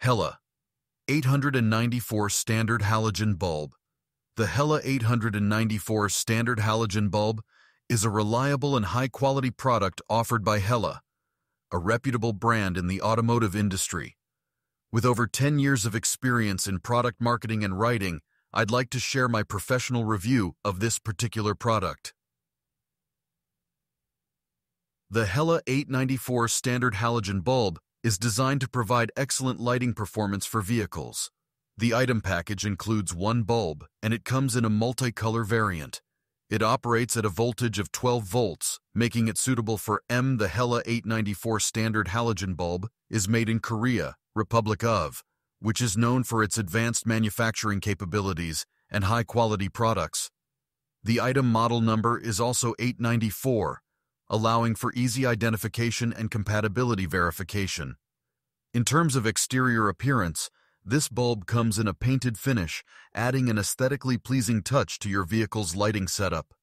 HELA 894 Standard Halogen Bulb. The HELA 894 Standard Halogen Bulb is a reliable and high-quality product offered by HELA, a reputable brand in the automotive industry. With over 10 years of experience in product marketing and writing, I'd like to share my professional review of this particular product. The HELA 894 Standard Halogen Bulb is designed to provide excellent lighting performance for vehicles. The item package includes one bulb, and it comes in a multicolor variant. It operates at a voltage of 12 volts, making it suitable for The HELA 894 Standard Halogen Bulb is made in Korea, Republic of, which is known for its advanced manufacturing capabilities and high-quality products. The item model number is also 894, allowing for easy identification and compatibility verification. In terms of exterior appearance, this bulb comes in a painted finish, adding an aesthetically pleasing touch to your vehicle's lighting setup.